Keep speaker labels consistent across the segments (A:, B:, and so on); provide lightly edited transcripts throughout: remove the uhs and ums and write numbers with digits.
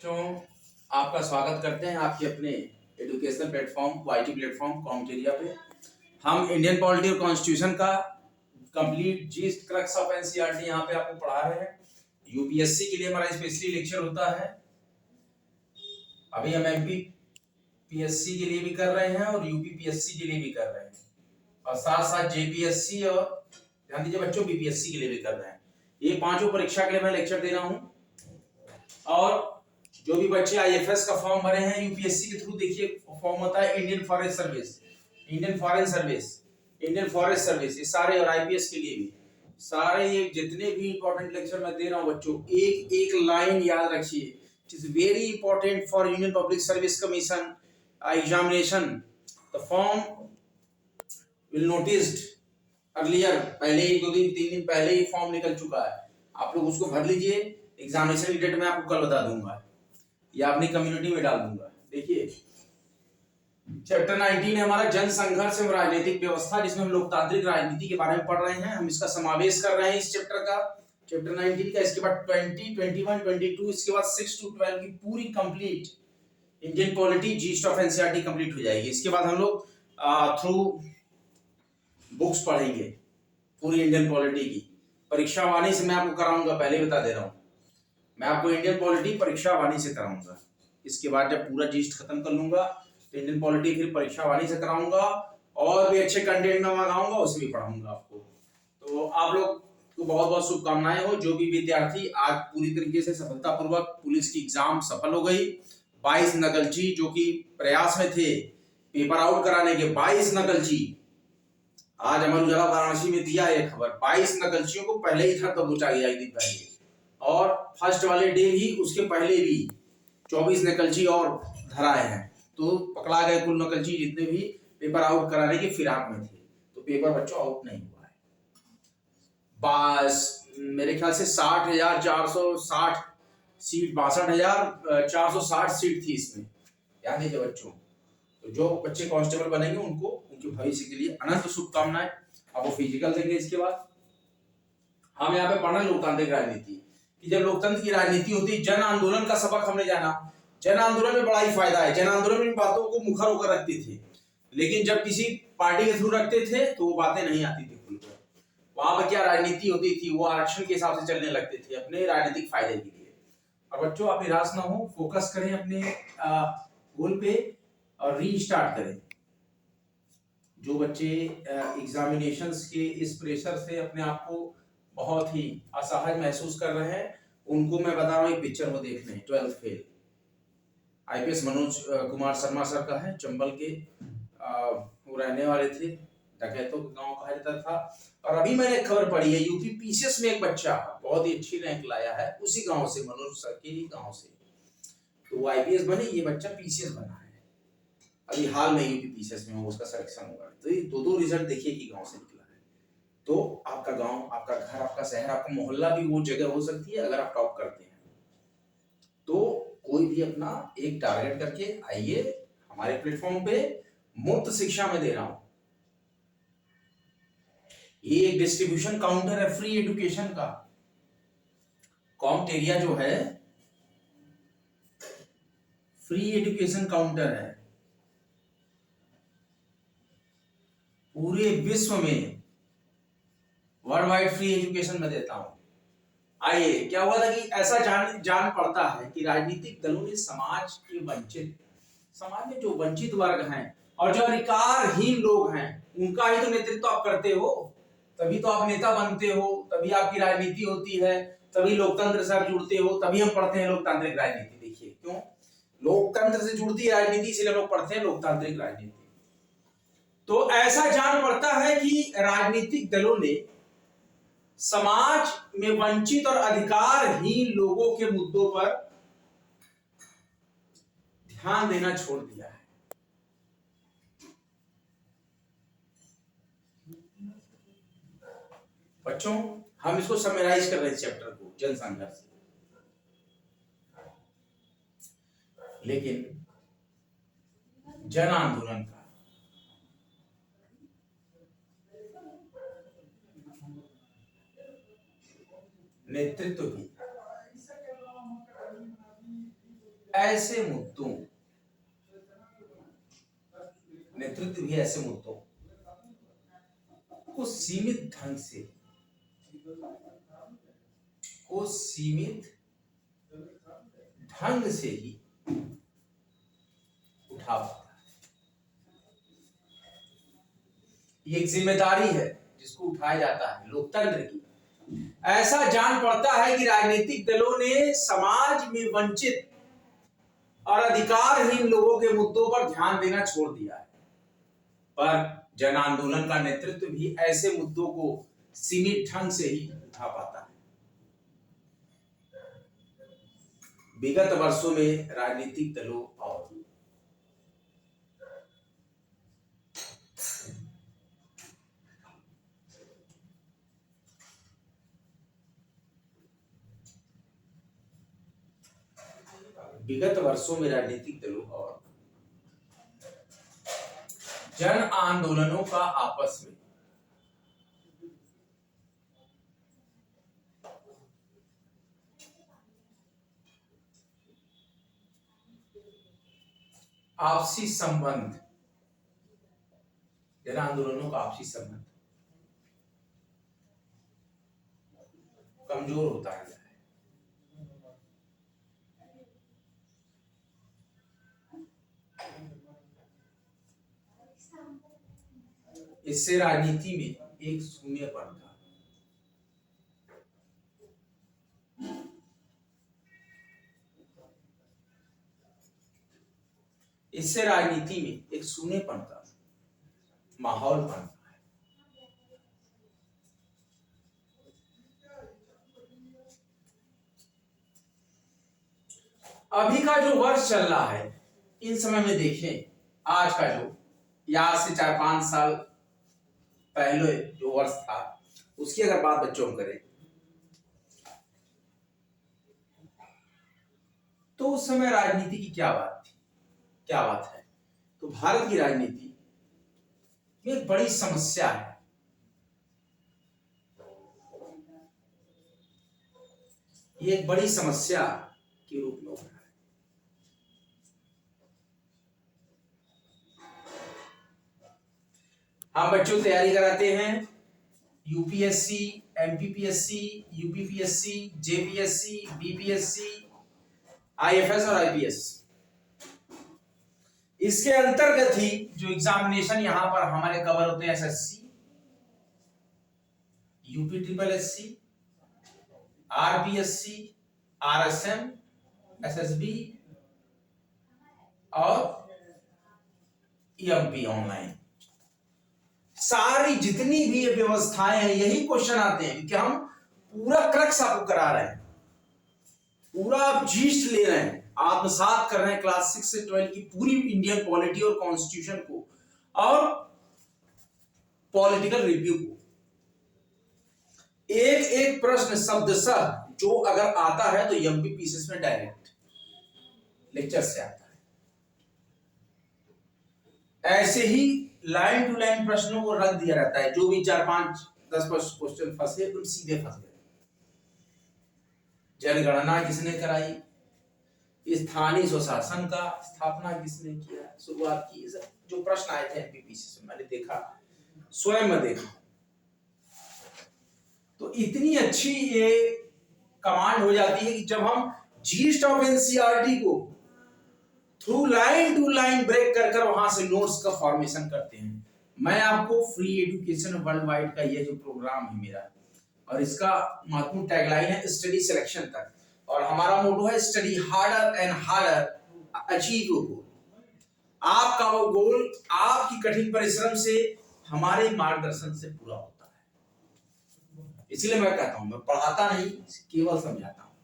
A: बच्चों, आपका स्वागत करते हैं आपके अपने एजुकेशनल प्लेटफॉर्म वाईटी प्लेटफॉर्म कॉम्टेरिया पे। हम इंडियन पॉलिटी और कॉन्स्टिट्यूशन का complete yeast crux of NCERT यहाँ पे आपको पढ़ा रहे हैं। यूपीएससी के लिए हमारा स्पेशली लेक्चर होता है। अभी हम एमपी पीएससी के लिए भी कर रहे हैं और यूपी पीएससी के लिए भी कर रहे हैं, और साथ साथ जेपीएससी और ध्यान दीजिए बच्चों बीपीएससी के लिए भी कर रहे हैं। ये पांचों परीक्षा के लिए मैं लेक्चर दे रहा हूँ। और जो भी बच्चे आईएफएस का फॉर्म भरे हैं यूपीएससी के थ्रू, देखिए फॉर्म होता है Indian forest service, Indian foreign service, Indian forest service, ये सारे, और आईपीएस के लिए भी सारे, ये जितने भी इंपॉर्टेंट लेक्चर मैं दे रहा हूं बच्चों, एक एक लाइन याद रखिए। It is very important for union public service commission examination. The form will noticed earlier, पहले ही 2 दिन 3 दिन पहले ही फॉर्म निकल चुका है। आप लोग उसको भर लीजिए। एग्जामिनेशन की डेट मैं आपको कल बता दूंगा या अपनी कम्युनिटी में डाल दूंगा। देखिए चैप्टर 19 है हमारा जन संघर्ष एवं राजनीतिक व्यवस्था, जिसमें हम लोकतांत्रिक राजनीति के बारे में पढ़ रहे हैं। हम इसका समावेश कर रहे हैं इस चैप्टर का, चैप्टर 19 का। इसके बाद 20, 21, 22, इसके बाद 6 to 12 की पूरी complete Indian polity yeast of NCERT complete हो जाएगी। इसके बाद हम लोग थ्रू बुक्स पढ़ेंगे पूरी इंडियन पॉलिटी की। परीक्षा वाणी से मैं आपको कराऊंगा, पहले बता दे रहा हूं, मैं आपको इंडियन पॉलिटी परीक्षा वाणी से कराऊंगा। इसके बाद जब पूरा जीस्ट खत्म कर लूंगा तो इंडियन पॉलिटी फिर परीक्षा वाणी से कराऊंगा, और भी अच्छे कंटेंट में मंगाऊंगा, उसे भी पढ़ाऊंगा आपको। तो आप लोग को बहुत बहुत शुभकामनाएं हो। जो भी विद्यार्थी आज पूरी तरीके से सफलतापूर्वक पुलिस की एग्जाम सफल हो गई, 22 नकलची जो कि प्रयास में थे पेपर आउट कराने के, 22 नकलची, आज अमर उजाला वाराणसी में दिया है खबर, 22 नकलचियों को पहले ही था दबोचा गया एक दिन पहले, और फर्स्ट वाले डे भी, उसके पहले भी 24 नकलची और धराए हैं। तो पकड़ा गए कुल नकलची जितने भी पेपर आउट कराने के फिराक में थे। तो पेपर बच्चों आउट नहीं हुआ है। बस मेरे ख्याल से 60,460 सीट, 62,460 सीट थी इसमें, ध्यान दीजिए बच्चों। तो जो बच्चे कांस्टेबल बनेंगे उनको उनके भविष्य के लिए अनंत शुभकामनाएं। अब वो फिजिकल देंगे। इसके बाद हम यहाँ पे पढ़ना लोकतांत्रिक राजनीति, कि जब लोकतंत्र की राजनीति होती है, जन आंदोलन का सबक हमने जाना। जन आंदोलन में बड़ा ही फायदा है। जन आंदोलन में इन बातों को मुखर होकर रखते थे, लेकिन जब किसी पार्टी के थ्रू रखते थे तो वो बातें नहीं आती थी खुलकर। वहां पर क्या राजनीति होती थी, वो आरक्षण के हिसाब से चलने लगते थे अपने राजनीतिक फायदे के लिए। और बच्चों आप निराश ना हो, फोकस करें अपने गोल पे और रीस्टार्ट करें। जो बच्चे एग्जामिनेशंस के इस प्रेशर से अपने आप को बहुत ही असहज महसूस कर रहे हैं, उनको मैं बता रहा हूँ एक पिक्चर वो देख लें, 12th fail. IPS Manoj Kumar Sharma sir का है, चंबल के वो रहने वाले थे, डकैतों का गांव कहा जाता था। और अभी मैंने खबर पढ़ी है यूपी पीसीएस में एक बच्चा बहुत ही अच्छी रैंक लाया है, उसी गांव से, मनोज सर के ही गांव से। तो वो आईपीएस बने, ये बच्चा पीसीएस बना है। अभी हाल में यूपी पीसीएस में उसका सिलेक्शन होगा। तो ये दो रिजल्ट देखिए कि गांव से निकला है। तो आपका गांव, आपका घर, आपका शहर, आपका मोहल्ला भी वो जगह हो सकती है अगर आप टॉप करते हैं। तो कोई भी अपना एक टारगेट करके आइए हमारे प्लेटफॉर्म पे। मुफ्त शिक्षा में दे रहा हूं। ये एक डिस्ट्रीब्यूशन काउंटर है फ्री एजुकेशन का। कॉम्टेरिया जो है फ्री एजुकेशन काउंटर है। पूरे विश्व में वर्ल्ड वाइड फ्री एजुकेशन में देता हूं। आइए, क्या हुआ था कि ऐसा जान पड़ता है कि राजनीतिक दलों ने समाज में जो वंचित वर्ग हैं और जो अधिकारहीन लोग हैं, उनका ही तो नेतृत्व आप करते हो, तभी तो आप नेता बनते हो, तभी आपकी राजनीति होती है, तभी लोकतंत्र से आप जुड़ते हो, तभी हम पढ़ते हैं लोकतांत्रिक राजनीति। देखिए क्यों लोकतंत्र से जुड़ती है राजनीति, इसलिए लोग पढ़ते हैं लोकतांत्रिक राजनीति। तो ऐसा जान पड़ता है कि राजनीतिक दलों ने समाज में वंचित और अधिकारहीन लोगों के मुद्दों पर ध्यान देना छोड़ दिया है। बच्चों हम इसको समराइज कर रहे हैं चैप्टर को, जन संघर्ष। लेकिन जन आंदोलन का नेतृत्व भी ऐसे मुद्दों, नेतृत्व भी ऐसे मुद्दों को सीमित ढंग से ही उठा पाता है। ये एक जिम्मेदारी है जिसको उठाया जाता है लोकतंत्र की। ऐसा जान पड़ता है कि राजनीतिक दलों ने समाज में वंचित और अधिकारहीन लोगों के मुद्दों पर ध्यान देना छोड़ दिया है। पर जन आंदोलन का नेतृत्व भी ऐसे मुद्दों को सीमित ढंग से ही उठा पाता है। विगत वर्षों में राजनीतिक दलों और जन आंदोलनों का आपस में आपसी संबंध, जन आंदोलनों का आपसी संबंध कमजोर होता है। इससे राजनीति में एक शून्यपन था। इससे राजनीति में एक शून्यपन का माहौल बनता है। अभी का जो वर्ष चल रहा है, इन समय में देखें, आज का जो या आज से 4-5 साल पहले जो वर्ष था, उसकी अगर बात बच्चों में करें तो उस समय राजनीति की क्या बात थी, क्या बात है। तो भारत की राजनीति में एक बड़ी समस्या है। ये एक बड़ी समस्या के रूप में उभरा है। हम बच्चों को तैयारी कराते हैं UPSC, MPPSC, UPPSC, JPSC, BPSC, IFS और आईपीएस। इसके अंतर्गत ही जो एग्जामिनेशन यहां पर हमारे कवर होते हैं, SSC, UP triple SC, RPSC, RSM, SSB और ईएमपी ऑनलाइन, सारी जितनी भी व्यवस्थाएं हैं, यही क्वेश्चन आते हैं कि हम पूरा क्रक्स आपको करा रहे हैं, पूरा आप जीस्ट ले रहे हैं, आत्मसात कर रहे हैं क्लास 6 से 12 की पूरी इंडियन पॉलिटी और कॉन्स्टिट्यूशन को और पॉलिटिकल रिव्यू को। एक एक प्रश्न शब्दशः जो अगर आता है तो एमपीपीसीएस में डायरेक्ट लेक्चर से आता है। ऐसे ही लाइन टू लाइन प्रश्नों को रख दिया रहता है। जो भी 4-5-10 क्वेश्चन फंसे तुम सीधे फंस गए। जनगणना किसने कराई, स्थानीय स्वशासन का स्थापना किसने किया, शुरुआत की, जो प्रश्न आए थे एमपीपीसी से मैंने देखा, स्वयं में देखा। तो इतनी अच्छी ये कमांड हो जाती है कि जब हम जीस्ट ऑफ एनसीईआरटी को through line to line break कर कर वहां से नोट्स का फॉर्मेशन करते हैं। मैं आपको फ्री एजुकेशन वर्ल्ड वाइड का ये जो प्रोग्राम है मेरा, और इसका महत्वपूर्ण टैगलाइन है स्टडी सिलेक्शन तक, और हमारा मोटो है study harder and harder achieve your goal. आपका वो गोल आपकी कठिन परिश्रम से, हमारे मार्गदर्शन से पूरा होता है। इसलिए मैं कहता हूं, मैं पढ़ाता नहीं, केवल समझाता हूं।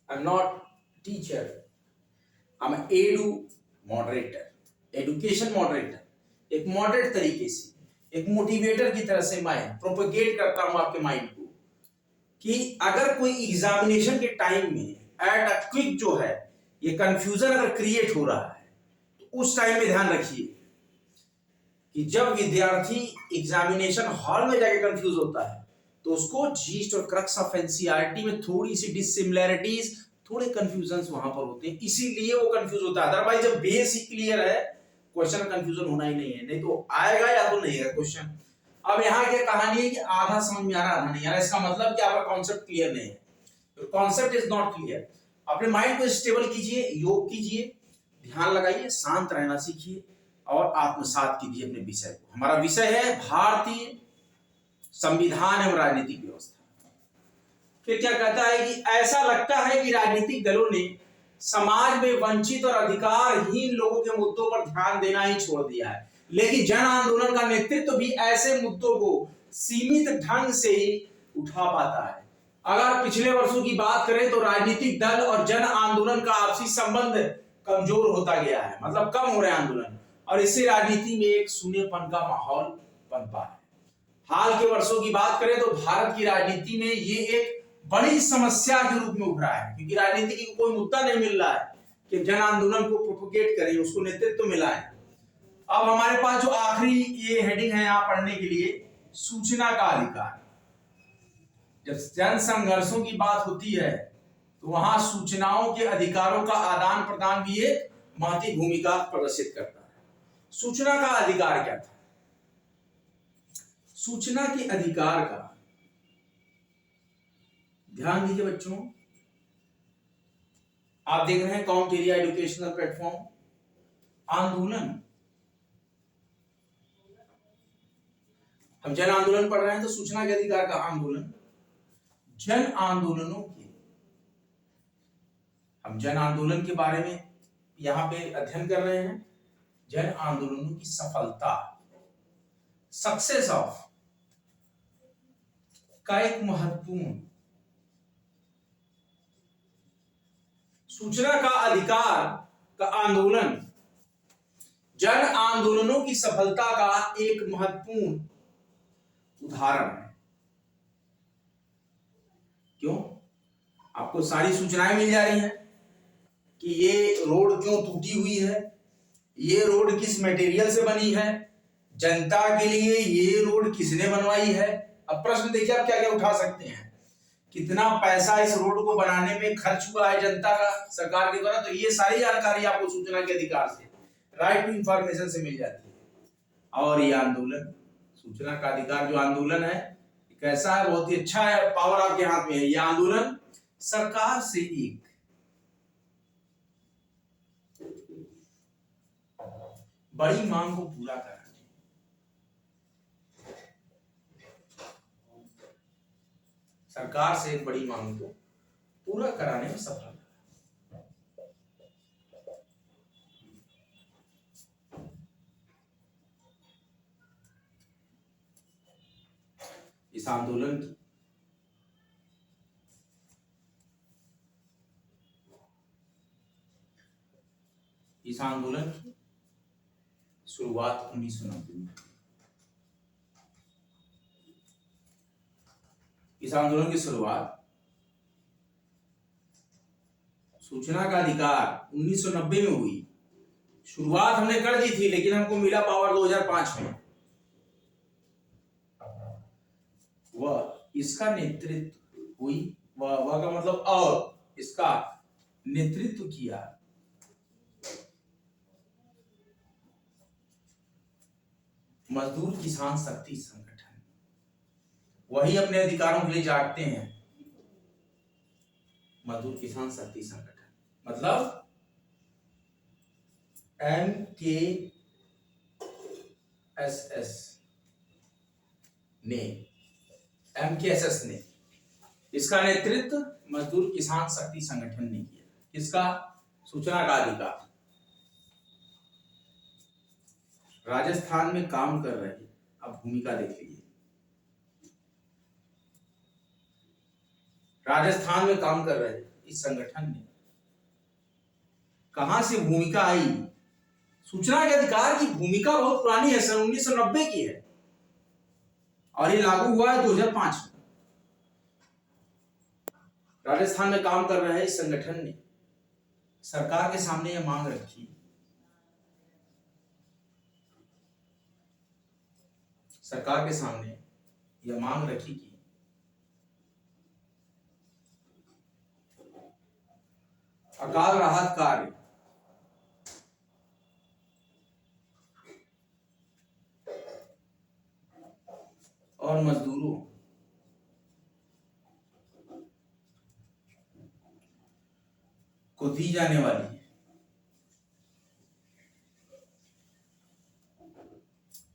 A: I am not teacher, I am edu moderator, education moderator. एक मॉडरेट तरीके से, एक मोटिवेटर की तरह से मैं प्रोपेगेट करता हूं आपके माइंड को कि अगर कोई एग्जामिनेशन के टाइम में एट अ क्विक जो है ये कंफ्यूजन अगर क्रिएट हो रहा है, तो उस टाइम में ध्यान रखिए कि जब विद्यार्थी एग्जामिनेशन हॉल में जाके कंफ्यूज होता है तो उसको जीस्ट और क्रक्स ऑफ एनसीईआरटी में थोड़ी सी डिसिमिलैरिटीज थोड़े कंफ्यूजन वहां पर होते हैं, इसीलिए वो कंफ्यूज होता है। अदरवाइज जब बेस ही क्लियर है, क्वेश्चन कंफ्यूजन होना ही नहीं है, नहीं तो आएगा या तो नहीं है क्वेश्चन। अब यहाँ क्या कहानी है कि आधा समझ में आ रहा आधा नहीं आ रहा, इसका मतलब कि आपका कॉन्सेप्ट क्लियर नहीं है, कॉन्सेप्ट इज नॉट क्लियर। अपने माइंड को स्टेबल कीजिए, योग कीजिए, ध्यान लगाइए, शांत रहना सीखिए और आत्मसात कीजिए अपने विषय को। हमारा विषय है भारतीय संविधान एवं राजनीतिक व्यवस्था। फिर क्या कहता है कि ऐसा लगता है कि राजनीतिक दलों ने समाज में वंचित और अधिकारहीन लोगों के मुद्दों पर ध्यान देना ही छोड़ दिया है, लेकिन जन आंदोलन का नेतृत्व भी ऐसे मुद्दों को सीमित ढंग से ही उठा पाता है। अगर पिछले वर्षों की बात करें तो राजनीतिक दल और जन आंदोलन का आपसी संबंध कमजोर होता गया है, मतलब कम हो रहे आंदोलन, और इससे राजनीति में एक सूनेपन का माहौल बनता है। हाल के वर्षों की बात करें तो भारत की राजनीति में ये एक बड़ी समस्या के रूप में उभरा है, क्योंकि राजनीति की कोई मुद्दा नहीं मिल रहा है कि जन आंदोलन को प्रोपोगेट करें, उसको नेतृत्व मिला है। अब हमारे पास जो आखिरी ये हेडिंग है यहाँ पढ़ने के लिए, सूचना का अधिकार। जब जन संघर्षों की बात होती है तो वहां सूचनाओं के अधिकारों का आदान प्रदान भी एक महत्वपूर्ण भूमिका प्रदर्शित करता है। सूचना का अधिकार क्या था? सूचना के अधिकार का ध्यान दीजिए बच्चों, आप देख रहे हैं काउंट एरिया एजुकेशनल प्लेटफॉर्म। आंदोलन, हम जन आंदोलन पढ़ रहे हैं तो सूचना के अधिकार का आंदोलन, जन आंदोलनों के, हम जन आंदोलन के बारे में यहां पे अध्ययन कर रहे हैं। जन आंदोलनों की सफलता, सक्सेस ऑफ का एक महत्वपूर्ण, सूचना का अधिकार का आंदोलन जन आंदोलनों की सफलता का एक महत्वपूर्ण उदाहरण है। क्यों? आपको सारी सूचनाएं मिल जा रही हैं कि ये रोड क्यों टूटी हुई है, ये रोड किस मटेरियल से बनी है, जनता के लिए ये रोड किसने बनवाई है। अब प्रश्न देखिए आप क्या क्या उठा सकते हैं, कितना पैसा इस रोड को बनाने में खर्च हुआ है जनता का, सरकार के द्वारा। तो ये सारी जानकारी आपको सूचना के अधिकार से, राइट टू इंफॉर्मेशन से मिल जाती है। और ये आंदोलन, सूचना का अधिकार जो आंदोलन है कैसा है, बहुत ही अच्छा है, पावर आपके हाथ में है। ये आंदोलन सरकार से एक बड़ी मांग को पूरा कराने, सरकार से एक बड़ी मांग को पूरा कराने में सफल है। इस आंदोलन की शुरुआत 1990 में, इस आंदोलन की शुरुआत सूचना का अधिकार 1990 में हुई। शुरुआत हमने कर दी थी, लेकिन हमको मिला पावर 2005 में। वह इसका नेतृत्व हुई, वह का मतलब और इसका नेतृत्व किया मजदूर किसान शक्ति संगठन। वही अपने अधिकारों के लिए जागते हैं, मजदूर किसान शक्ति संगठन, मतलब MKSS ने इसका नेतृत्व मजदूर किसान शक्ति संगठन ने किया। किसका? सूचना का अधिकार। राजस्थान में काम कर रहे, अब भूमिका देख लीजिए, राजस्थान में काम कर रहे इस संगठन ने कहां से भूमिका आई? सूचना के अधिकार की भूमिका बहुत पुरानी है, सन 1990 की है, और ये लागू हुआ है 2005 में। राजस्थान में काम कर रहे इस संगठन ने सरकार के सामने यह मांग रखी, सरकार के सामने यह मांग रखी कि अकाल राहत कार्य और मजदूरों को दी जाने वाली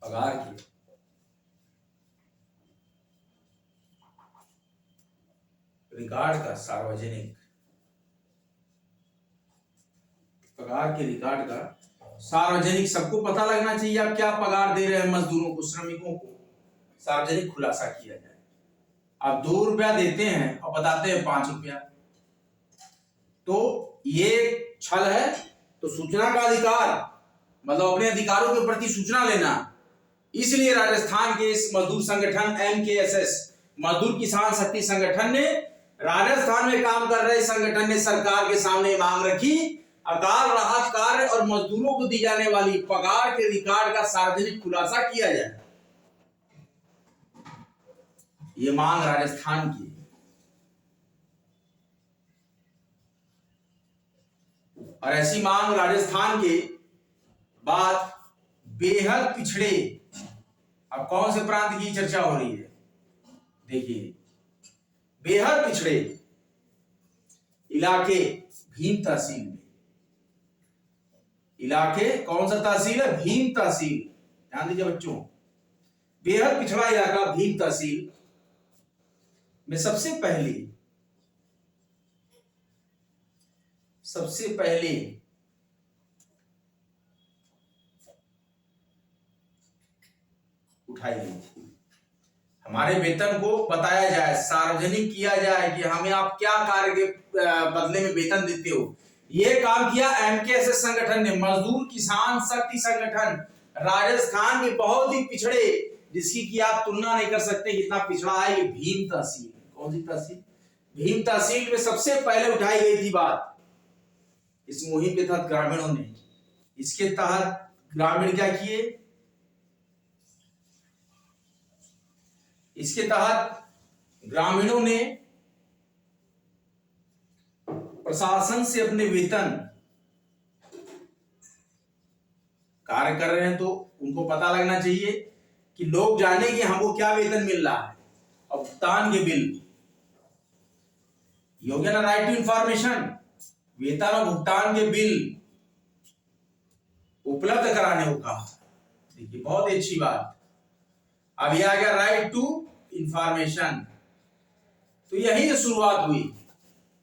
A: पगार की रिकॉर्ड का सार्वजनिक पगार के रिकॉर्ड का सार्वजनिक, सबको पता लगना चाहिए आप क्या पगार दे रहे हैं मजदूरों को, श्रमिकों को, सार्वजनिक खुलासा किया जाए। आप 2 रुपया देते हैं और बताते हैं 5 रुपया, तो ये छल है। तो सूचना का अधिकार मतलब अपने अधिकारों के प्रति सूचना लेना, इसलिए राजस्थान के इस मजदूर संगठन MKSS मजदूर किसान शक्ति संगठन ने राजस्थान में काम कर रहे संगठन ने सरकार के सामने मांग रखी, अकाल राहत कार्य और मजदूरों को दी जाने वाली पगार के रिकॉर्ड का सार्वजनिक खुलासा किया जाए। ये मांग राजस्थान की, और ऐसी मांग राजस्थान के बाद बेहद पिछड़े, अब कौन से प्रांत की चर्चा हो रही है, देखिए बेहद पिछड़े इलाके भीम तहसील में, इलाके कौन सा तहसील है, भीम तहसील, ध्यान दीजिए बच्चों, बेहद पिछड़ा इलाका भीम तहसील में सबसे पहले उठाई गई थी। हमारे वेतन को बताया जाए, सार्वजनिक किया जाए कि हमें आप क्या कार्य के बदले में वेतन देते हो। यह काम किया MKSS संगठन ने, मजदूर किसान शक्ति संगठन, राजस्थान के बहुत ही पिछड़े, जिसकी की आप तुलना नहीं कर सकते कितना पिछड़ा है ये भीम तहसील। कौन सी तहसील, भीम तहसील में सबसे पहले उठाई गई थी बात इस मुहिम के तहत ग्रामीणों ने। इसके तहत ग्रामीण क्या किए, इसके तहत ग्रामीणों ने प्रशासन से अपने वेतन, कार्य कर रहे हैं तो उनको पता लगना चाहिए कि लोग जाने कि हमको क्या वेतन मिल रहा है, और भुगतान के बिल, योग्य ना राइट टू इंफॉर्मेशन, वेतन और भुगतान के बिल उपलब्ध कराने को कहा। देखिए बहुत अच्छी बात। अब यह आ गया राइट टू इंफॉर्मेशन, तो यही से शुरुआत हुई।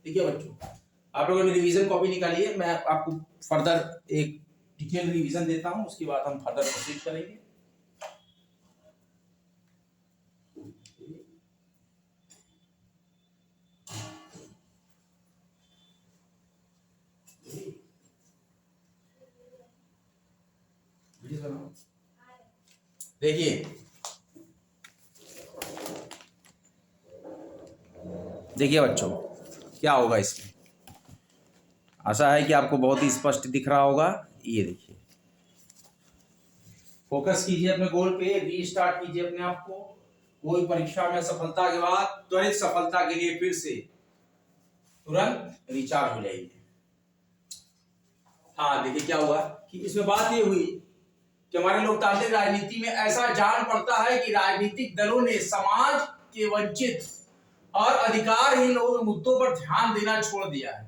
A: देखिए बच्चों, आप लोगों ने रिवीजन कॉपी निकाली है, मैं आपको फर्दर एक डिटेल रिवीजन देता हूं, उसके बाद हम फर्दर प्रोसीड करेंगे। देखिए बच्चों क्या होगा इसमें, आशा है कि आपको बहुत ही स्पष्ट दिख रहा होगा। ये देखिए, फोकस कीजिए अपने गोल पे, रीस्टार्ट कीजिए अपने आप को। कोई परीक्षा में सफलता के बाद त्वरित सफलता के लिए फिर से तुरंत रिचार्ज हो जाइए। हाँ देखिए क्या हुआ कि इसमें बात ये हुई कि हमारे लोकतांत्रिक राजनीति में ऐसा जान पड़ता है कि राजनीतिक दलों ने समाज के वंचित और अधिकारहीन लोगों के मुद्दों पर ध्यान देना छोड़ दिया है,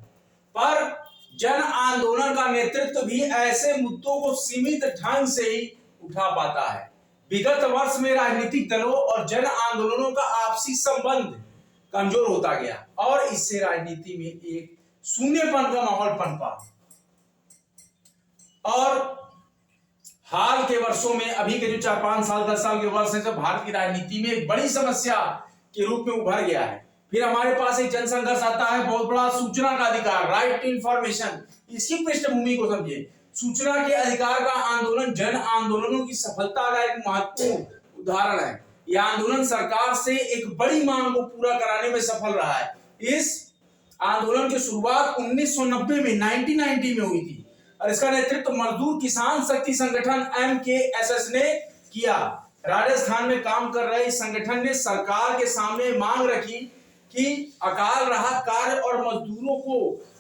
A: पर जन आंदोलन का नेतृत्व भी ऐसे मुद्दों को सीमित ढंग से ही उठा पाता है। विगत वर्ष में राजनीतिक दलों और जन आंदोलनों का आपसी संबंध कमजोर होता गया और इससे राजनीति में एक शून्यपन का माहौल पनपा। और हाल के वर्षों में, अभी के जो 4-5 साल 10 साल के वर्ष है, जब भारत की राजनीति में एक बड़ी समस्या के रूप में उभर गया है। फिर हमारे पास एक जनसंघर्ष आता है, बहुत बड़ा, सूचना का अधिकार, राइट टू इंफॉर्मेशन। इसकी पृष्ठभूमि को समझिए। सूचना के अधिकार का आंदोलन जन आंदोलनों की सफलता का एक महत्वपूर्ण उदाहरण है। यह आंदोलन सरकार से एक बड़ी मांग को पूरा कराने में सफल रहा है। इस आंदोलन की शुरुआत 1990 में 1990 में हुई थी और इसका नेतृत्व मजदूर किसान शक्ति संगठन MKSS ने किया। राजस्थान में काम कर रहे इस संगठन ने सरकार के सामने मांग रखी कि अकाल राहत कार्य और मजदूरों को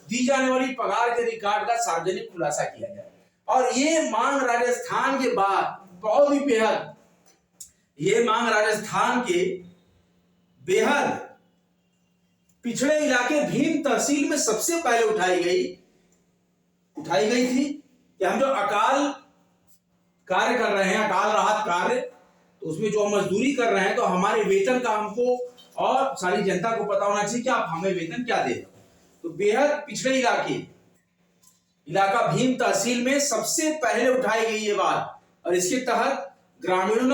A: दी जाने वाली पगार के रिकॉर्ड का सार्वजनिक खुलासा किया जाए। और ये मांग राजस्थान के बाद बहुत ही बेहद, ये मांग राजस्थान के बेहद पिछड़े इलाके भीम तहसील में सबसे पहले उठाई गई थी कि हम जो अकाल कार्य कर रहे हैं, अकाल राहत कार्य, तो उसमें जो मजदूरी कर रहे हैं तो हमारे वेतन का हमको और सारी जनता को पता होना चाहिए कि आप हमें वेतन क्या दे रहे हो। तो बेहद पिछड़े इलाका भीम तहसील में सबसे पहले उठाई गई ये बात, और इसके तहत ग्रामीणों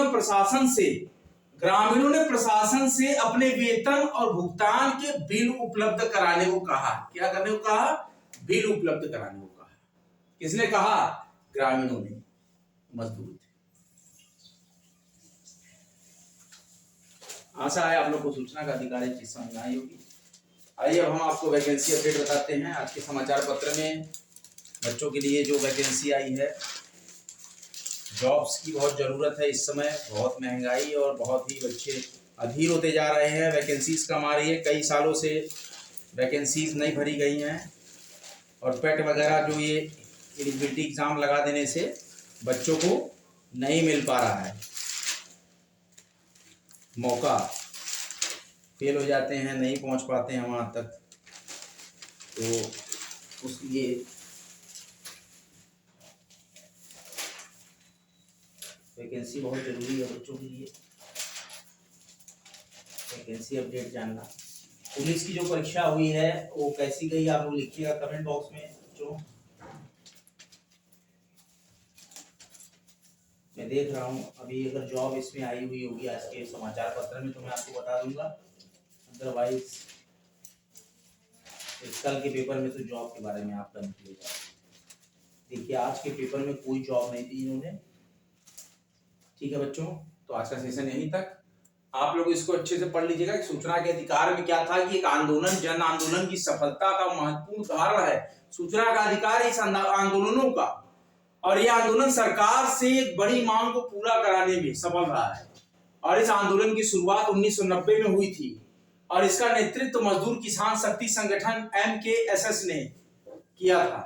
A: ने प्रशासन से अपने वेतन और भुगतान के बिल उपलब्ध कराने को कहा। क्या करने को कहा? बिल उपलब्ध कराने को कहा। किसने कहा? ग्रामीणों ने, मजदूर थे। आशा है आप लोग को सूचना का अधिकार चीज समझ आई होगी। आइए अब हम आपको वैकेंसी अपडेट बताते हैं। आज के समाचार पत्र में बच्चों के लिए जो वैकेंसी आई है, जॉब्स की बहुत ज़रूरत है इस समय, बहुत महंगाई और बहुत ही बच्चे अधीर होते जा रहे हैं, वैकेंसीज कम आ रही है, कई सालों से वैकेंसीज नहीं भरी गई हैं, और पेट वगैरह जो ये एलिजिबिलिटी एग्ज़ाम लगा देने से बच्चों को नहीं मिल पा रहा है मौका, फेल हो जाते हैं, नहीं पहुंच पाते हैं वहाँ तक। तो उसलिए वैकेंसी बहुत ज़रूरी है बच्चों के लिए। वैकेंसी अपडेट जानना। पुलिस की जो परीक्षा हुई है वो कैसी गई, आप लोग लिखिएगा कमेंट बॉक्स में बच्चों। मैं देख रहा हूँ अभी अगर जॉब इसमें आई हुई होगी आज के समाचार पत्र में तो मैं आपको बता दूंगा, अदरवाइज कल के पेपर में तो जॉब के बारे में आपका निकलेगा। देखिए आज के पेपर में कोई जॉब नहीं दी इन्होंने। ठीक है बच्चों, तो आज का सेशन यहीं तक। आप लोग इसको अच्छे से पढ़ लीजिएगा कि सूचना के अधिकार में क्या था कि एक आंदोलन, जन आंदोलन की सफलता का महत्वपूर्ण उदाहरण है सूचना का अधिकार इस आंदोलनों का, और यह आंदोलन सरकार से एक बड़ी मांग को पूरा कराने में सफल रहा है। और इस आंदोलन की शुरुआत 1990 में हुई थी और इसका नेतृत्व मजदूर किसान शक्ति संगठन MKSS ने किया था।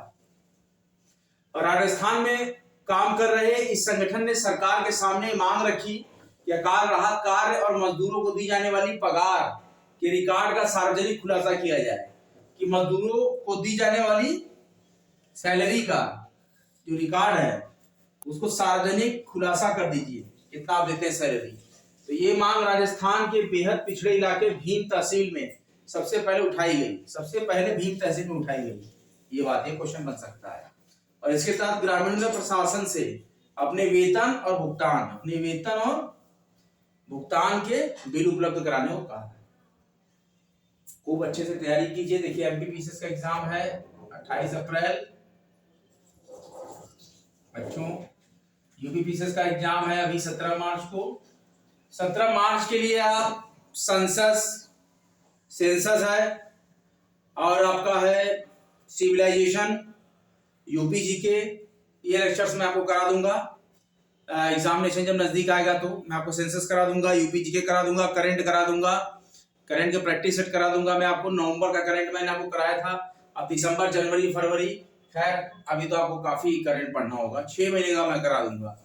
A: और राजस्थान में काम कर रहे इस संगठन ने सरकार के सामने मांग रखी कि अकाल राहत कार्य और मजदूरों को दी जाने वाली पगार के रिकॉर्ड का सार्वजनिक खुलासा किया जाए, कि मजदूरों को दी जाने वाली सैलरी का जो रिकॉर्ड है उसको सार्वजनिक खुलासा कर दीजिए, कितना आप देते हैं सैलरी। तो ये मांग राजस्थान के बेहद पिछड़े इलाके भीम तहसील में सबसे पहले उठाई गई, सबसे पहले भीम तहसील में उठाई गई ये बात, ये क्वेश्चन बन सकता है। और इसके साथ ग्रामीणों ने प्रशासन से अपने वेतन और भुगतान के बिल उपलब्ध कराने को कहा है। खूब अच्छे से तैयारी कीजिए। देखिए MPPCS का एग्जाम है 28 अप्रैल बच्चों, UPPCS का एग्जाम है अभी 17 मार्च को। 17 मार्च के लिए आप सेंसस है और आपका है सिविलाइजेशन, UPG के, ये लेक्चर्स मैं आपको करा दूंगा। एग्जामिनेशन जब नजदीक आएगा तो मैं आपको सेंसस करा दूंगा, UPG के करा दूंगा, करंट करा दूंगा, करंट के प्रैक्टिस सेट करा दूंगा मैं आपको। नवंबर का करंट मैंने आपको कराया था, अब दिसंबर, जनवरी, फरवरी, खैर अभी तो आपको काफी करंट पढ़ना होगा, 6 महीने का मैं करा दूंगा।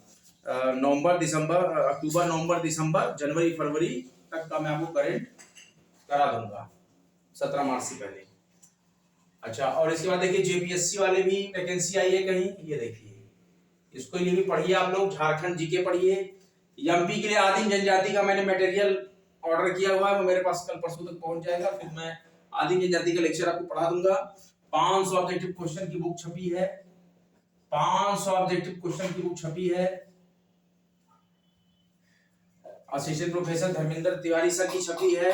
A: नवंबर, दिसंबर, अक्टूबर, नवंबर, दिसंबर, जनवरी, फरवरी तक का मैं आपको करंट करा दूंगा 17 मार्च से पहले। अच्छा, और इसके बाद देखिए JPSC वाले भी वैकेंसी आई है कहीं, ये देखिए इसको ये भी पढ़िए आप लोग। झारखंड GK पढ़िए। MP के लिए आदिम जनजाति का मैंने मटेरियल ऑर्डर किया हुआ है, वो मेरे पास कल परसों तक पहुंच जाएगा, फिर मैं आदिम जनजाति का लेक्चर आपको पढ़ा दूंगा। 500 ऑब्जेक्टिव क्वेश्चन की बुक छपी है, 500 ऑब्जेक्टिव क्वेश्चन की बुक छपी है। Assistant professor Dharmendra Tiwari sir की छपी है,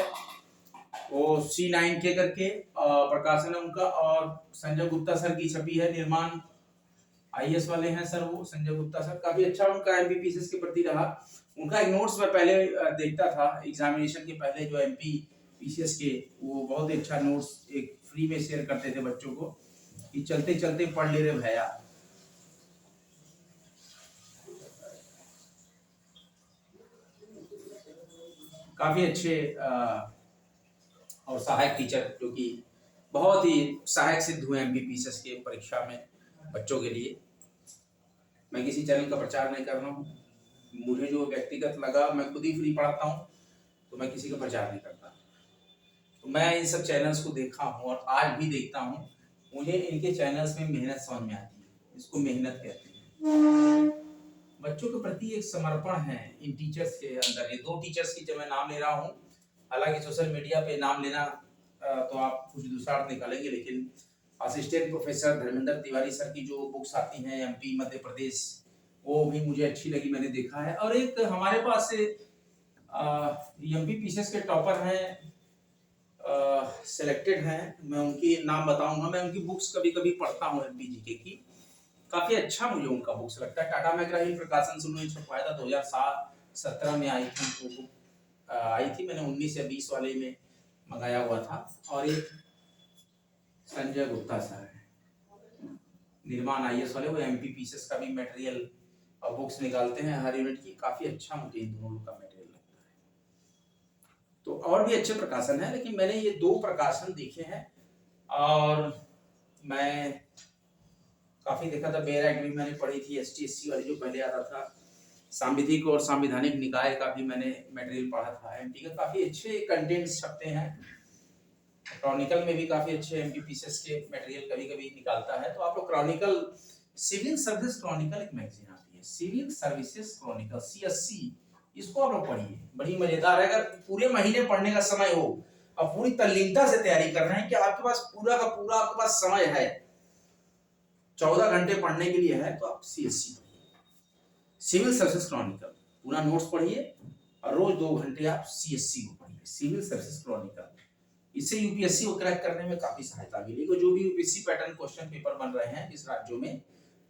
A: वो C9K करके प्रकाशन है उनका, और संजय गुप्ता सर की छपी है, निर्माण IAS वाले हैं सर, वो संजय गुप्ता सर, काफी अच्छा उनका MPPCS के प्रति रहा। उनका एक नोट्स मैं पहले देखता था एग्जामिनेशन के पहले, जो MPPCS के, वो बहुत ही अच्छा नोट्स एक फ्री में शेयर करते थे बच्चों को कि चलते चलते पढ़ ले रहे भैया। काफी अच्छे और सहायक टीचर जो कि बहुत ही सहायक सिद्ध हुए एमपीपीएसएस के परीक्षा में बच्चों के लिए। मैं किसी चैनल का प्रचार नहीं कर रहा हूँ, मुझे जो व्यक्तिगत लगा, मैं खुद ही फ्री पढ़ाता हूँ, तो मैं किसी का प्रचार नहीं करता। तो मैं इन सब चैनल्स को देखा हूँ और आज भी देखता हूँ, मुझे इनके चैनल्स में मेहनत समझ में आती है, इसको मेहनत कहते हैं। बच्चों के प्रति एक समर्पण है इन टीचर्स के अंदर। ये 2 टीचर्स की जब मैं नाम ले रहा हूँ, हालांकि सोशल मीडिया पे नाम लेना तो आप कुछ दूसरा अर्थ निकालेंगे, लेकिन assistant professor Dharmendra Tiwari sir की जो बुक्स आती हैं एमपी मध्य प्रदेश, वो भी मुझे अच्छी लगी, मैंने देखा है। और एक हमारे पास से एमपीपीएसएस के टॉपर हैं, सिलेक्टेड हैं, मैं उनकी नाम बताऊंगा। मैं उनकी बुक्स कभी कभी पढ़ता हूँ एमपीजीके की, काफी अच्छा मुझे उनका बुक्स लगता है। टाटा मैकग्रा-हिल प्रकाशन से उन्होंने छपवाया था, 2017 में आई थी वो बुक, आई थी, मैंने 19 या 20 वाले में मंगाया हुआ था। और एक संजय गुप्ता सर है निर्माण आईएएस वाले, वो एमपीपीएसएस का भी मटेरियल और बुक्स निकालते हैं हर यूनिट की, काफी अच्छा मुझे इन दोनों का मटेरियल लगता है। तो और भी अच्छे प्रकाशन है, लेकिन मैंने ये 2 प्रकाशन देखे हैं और मैं काफी देखा था। बेरा एग्री मैंने पढ़ी थी, एसटीएससी वाली जो पहले आता था, सांविधिक और संवैधानिक निकाय का भी मैंने मटेरियल पढ़ा था। एमपी का काफी अच्छे कंटेंट्स छपते हैं, क्रॉनिकल में भी काफी अच्छे एमपीपीएसएस के मटेरियल कभी कभी निकालता है। तो आप लोग क्रॉनिकल, सिविल सर्विस क्रॉनिकल एक मैगजीन आती है, सिविल सर्विसेज क्रॉनिकल सीएससी, इसको आप लोग पढ़िए, बड़ी मजेदार है। अगर पूरे महीने पढ़ने का समय हो और पूरी तल्लीनता से तैयारी कर रहे हैं कि आपके पास पूरा का पूरा आपके पास समय है, 14 घंटे पढ़ने के लिए है, तो आप सीएससी पढ़िए, सिविल सर्विसेज क्रॉनिकल पूरा नोट्स पढ़िए और रोज 2 घंटे आप सीएससी को पढ़िए, सिविल सर्विसेज क्रॉनिकल। इससे यूपीएससी को क्रैक करने में काफी सहायता मिलेगी। जो भी यूपीएससी पैटर्न क्वेश्चन पेपर बन रहे हैं इस राज्यों में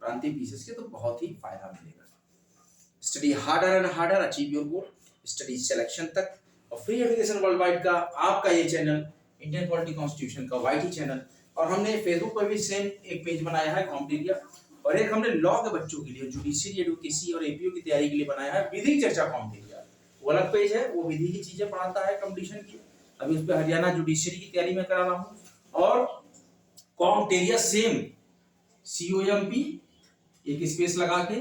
A: प्रांतीय पीसेस के, तो बहुत ही फायदा मिलेगा। Study harder and harder, achieve your goal, study selection तक। और फ्री एजुकेशन वर्ल्ड वाइड का आपका ये चैनल, इंडियन पॉलिटी कॉन्स्टिट्यूशन का वाईटी चैनल, और हमने फेसबुक पर भी सेम एक पेज बनाया है कॉम्पिटिटिव, और एक हमने लॉ के बच्चों के लिए, जुडिशरी एडवोकेसी और एपीओ की तैयारी के लिए बनाया है विधि चर्चा कॉम्पिटिटिव। वो अलग पेज है, वो विधि की चीजें पढ़ाता है कंपटीशन की। अभी उस पर हरियाणा जुडिशरी की तैयारी में करा रहा हूँ। और कॉम्पिटिटिव सेम COMP एक स्पेस लगा के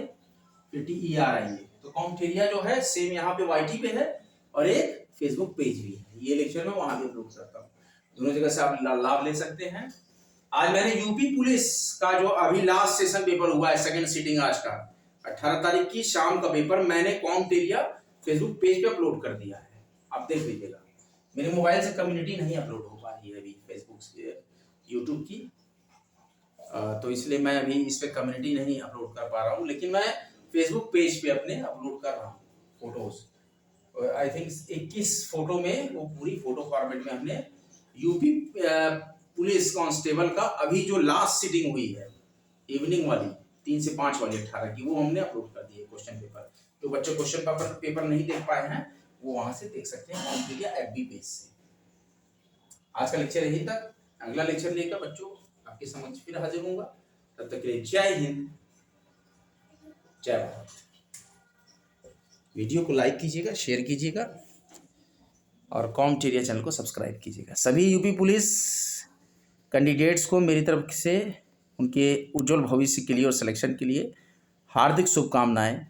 A: TER आएंगे, तो कॉम्पिटिटिव जो है सेम यहाँ पे वाईटी पे है और एक फेसबुक पेज भी है। ये लेक्चर में वहां भी अपलोड करता हूँ, दोनों जगह से आप लाभ ले सकते हैं। आज मैंने यूपी पुलिस का जो अभी लास्ट सेशन पेपर हुआ है, सेकंड सीटिंग आज का 18 तारीख की शाम का पेपर, मैंने कॉम्पिटिटिव फेसबुक पेज पे अपलोड कर दिया है, आप देख लीजिएगा। मेरे मोबाइल से कम्युनिटी नहीं अपलोड हो पा रही है अभी फेसबुक से यूट्यूब की, तो इसलिए मैं अभी इस पे कम्युनिटी नहीं अपलोड कर पा रहा हूँ, लेकिन मैं फेसबुक पेज पे अपने अपलोड कर रहा हूँ फोटोज। आई थिंक 21 फोटो में, वो पूरी फोटो फॉर्मेट में हमने यूपी पुलिस कांस्टेबल का अभी जो लास्ट सीटिंग हुई है इवनिंग वाली 3 से 5 वाली 18 की, वो हमने अपलोड कर दी है क्वेश्चन पेपर। जो बच्चे क्वेश्चन पेपर नहीं देख पाए हैं वो वहां से देख सकते हैं FB पेज से। आज का लेक्चर यही तक, अगला लेक्चर लेकर बच्चों आपके समक्ष फिर हाजिर होऊंगा। तब तक के लिए जय हिंद, जय भारत। वीडियो को लाइक कीजिएगा, शेयर कीजिएगा और कॉम्पिटिटिव चैनल को सब्सक्राइब कीजिएगा। सभी यूपी पुलिस कैंडिडेट्स को मेरी तरफ से उनके उज्जवल भविष्य के लिए और सिलेक्शन के लिए हार्दिक शुभकामनाएं।